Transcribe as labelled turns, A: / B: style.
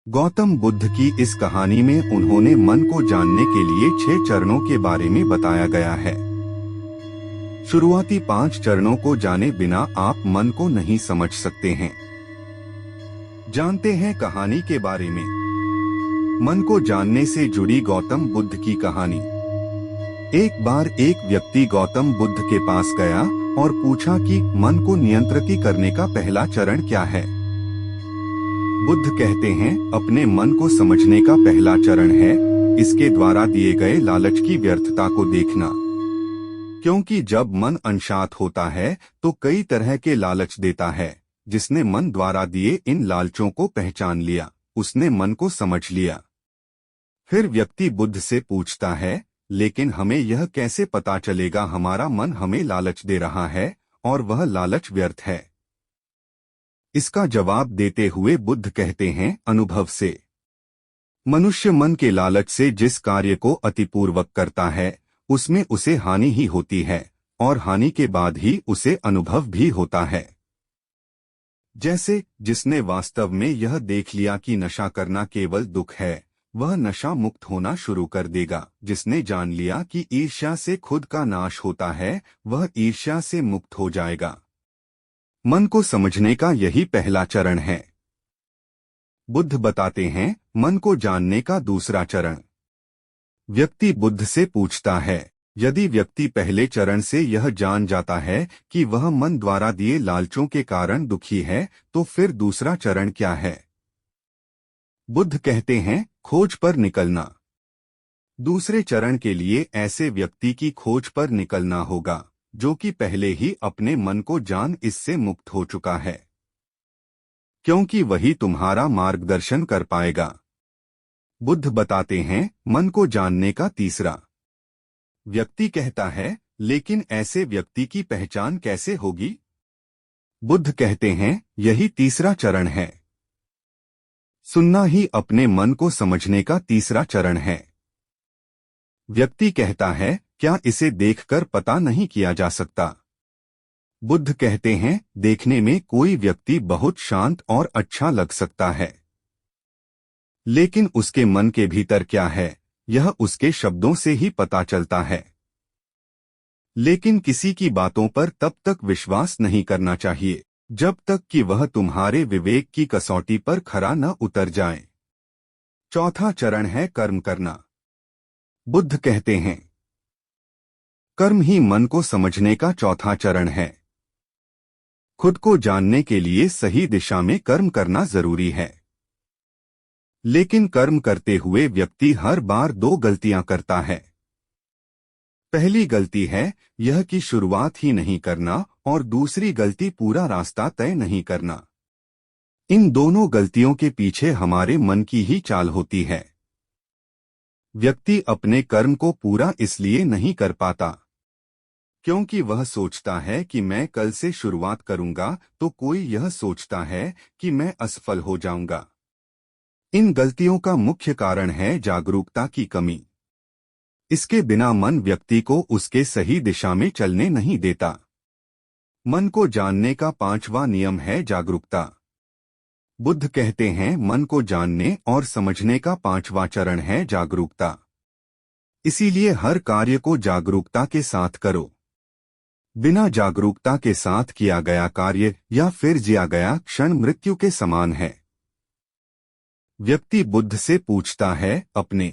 A: गौतम बुद्ध की इस कहानी में उन्होंने मन को जानने के लिए 6 चरणों के बारे में बताया गया है। शुरुआती 5 चरणों को जाने बिना आप मन को नहीं समझ सकते हैं। जानते हैं कहानी के बारे में। मन को जानने से जुड़ी गौतम बुद्ध की कहानी। एक बार एक व्यक्ति गौतम बुद्ध के पास गया और पूछा कि मन को नियंत्रित करने का पहला चरण क्या है। बुद्ध कहते हैं, अपने मन को समझने का पहला चरण है इसके द्वारा दिए गए लालच की व्यर्थता को देखना। क्योंकि जब मन अनशांत होता है तो कई तरह के लालच देता है। जिसने मन द्वारा दिए इन लालचों को पहचान लिया, उसने मन को समझ लिया। फिर व्यक्ति बुद्ध से पूछता है, लेकिन हमें यह कैसे पता चलेगा हमारा मन हमें लालच दे रहा है और वह लालच व्यर्थ है। इसका जवाब देते हुए बुद्ध कहते हैं, अनुभव से। मनुष्य मन के लालच से जिस कार्य को अतिपूर्वक करता है उसमें उसे हानि ही होती है और हानि के बाद ही उसे अनुभव भी होता है। जैसे जिसने वास्तव में यह देख लिया कि नशा करना केवल दुख है, वह नशा मुक्त होना शुरू कर देगा। जिसने जान लिया कि ईर्ष्या से खुद का नाश होता है, वह ईर्ष्या से मुक्त हो जाएगा। मन को समझने का यही पहला चरण है। बुद्ध बताते हैं, मन को जानने का दूसरा चरण। व्यक्ति बुद्ध से पूछता है, यदि व्यक्ति पहले चरण से यह जान जाता है कि वह मन द्वारा दिए लालचों के कारण दुखी है, तो फिर दूसरा चरण क्या है। बुद्ध कहते हैं, खोज पर निकलना। दूसरे चरण के लिए ऐसे व्यक्ति की खोज पर निकलना होगा जो कि पहले ही अपने मन को जान इससे मुक्त हो चुका है, क्योंकि वही तुम्हारा मार्गदर्शन कर पाएगा। बुद्ध बताते हैं, मन को जानने का तीसरा। व्यक्ति कहता है, लेकिन ऐसे व्यक्ति की पहचान कैसे होगी। बुद्ध कहते हैं, यही तीसरा चरण है। सुनना ही अपने मन को समझने का तीसरा चरण है। व्यक्ति कहता है, क्या इसे देखकर पता नहीं किया जा सकता। बुद्ध कहते हैं, देखने में कोई व्यक्ति बहुत शांत और अच्छा लग सकता है, लेकिन उसके मन के भीतर क्या है यह उसके शब्दों से ही पता चलता है। लेकिन किसी की बातों पर तब तक विश्वास नहीं करना चाहिए जब तक कि वह तुम्हारे विवेक की कसौटी पर खरा न उतर जाए। चौथा चरण है कर्म करना। बुद्ध कहते हैं, कर्म ही मन को समझने का चौथा चरण है। खुद को जानने के लिए सही दिशा में कर्म करना जरूरी है, लेकिन कर्म करते हुए व्यक्ति हर बार 2 गलतियां करता है। पहली गलती है यह कि शुरुआत ही नहीं करना और दूसरी गलती पूरा रास्ता तय नहीं करना। इन दोनों गलतियों के पीछे हमारे मन की ही चाल होती है। व्यक्ति अपने कर्म को पूरा इसलिए नहीं कर पाता क्योंकि वह सोचता है कि मैं कल से शुरुआत करूंगा तो कोई यह सोचता है कि मैं असफल हो जाऊंगा। इन गलतियों का मुख्य कारण है जागरूकता की कमी। इसके बिना मन व्यक्ति को उसके सही दिशा में चलने नहीं देता। मन को जानने का 5वां नियम है जागरूकता। बुद्ध कहते हैं, मन को जानने और समझने का 5वां चरण है जागरूकता। इसीलिए हर कार्य को जागरूकता के साथ करो। बिना जागरूकता के साथ किया गया कार्य या फिर जिया गया क्षण मृत्यु के समान है। व्यक्ति बुद्ध से पूछता है, अपने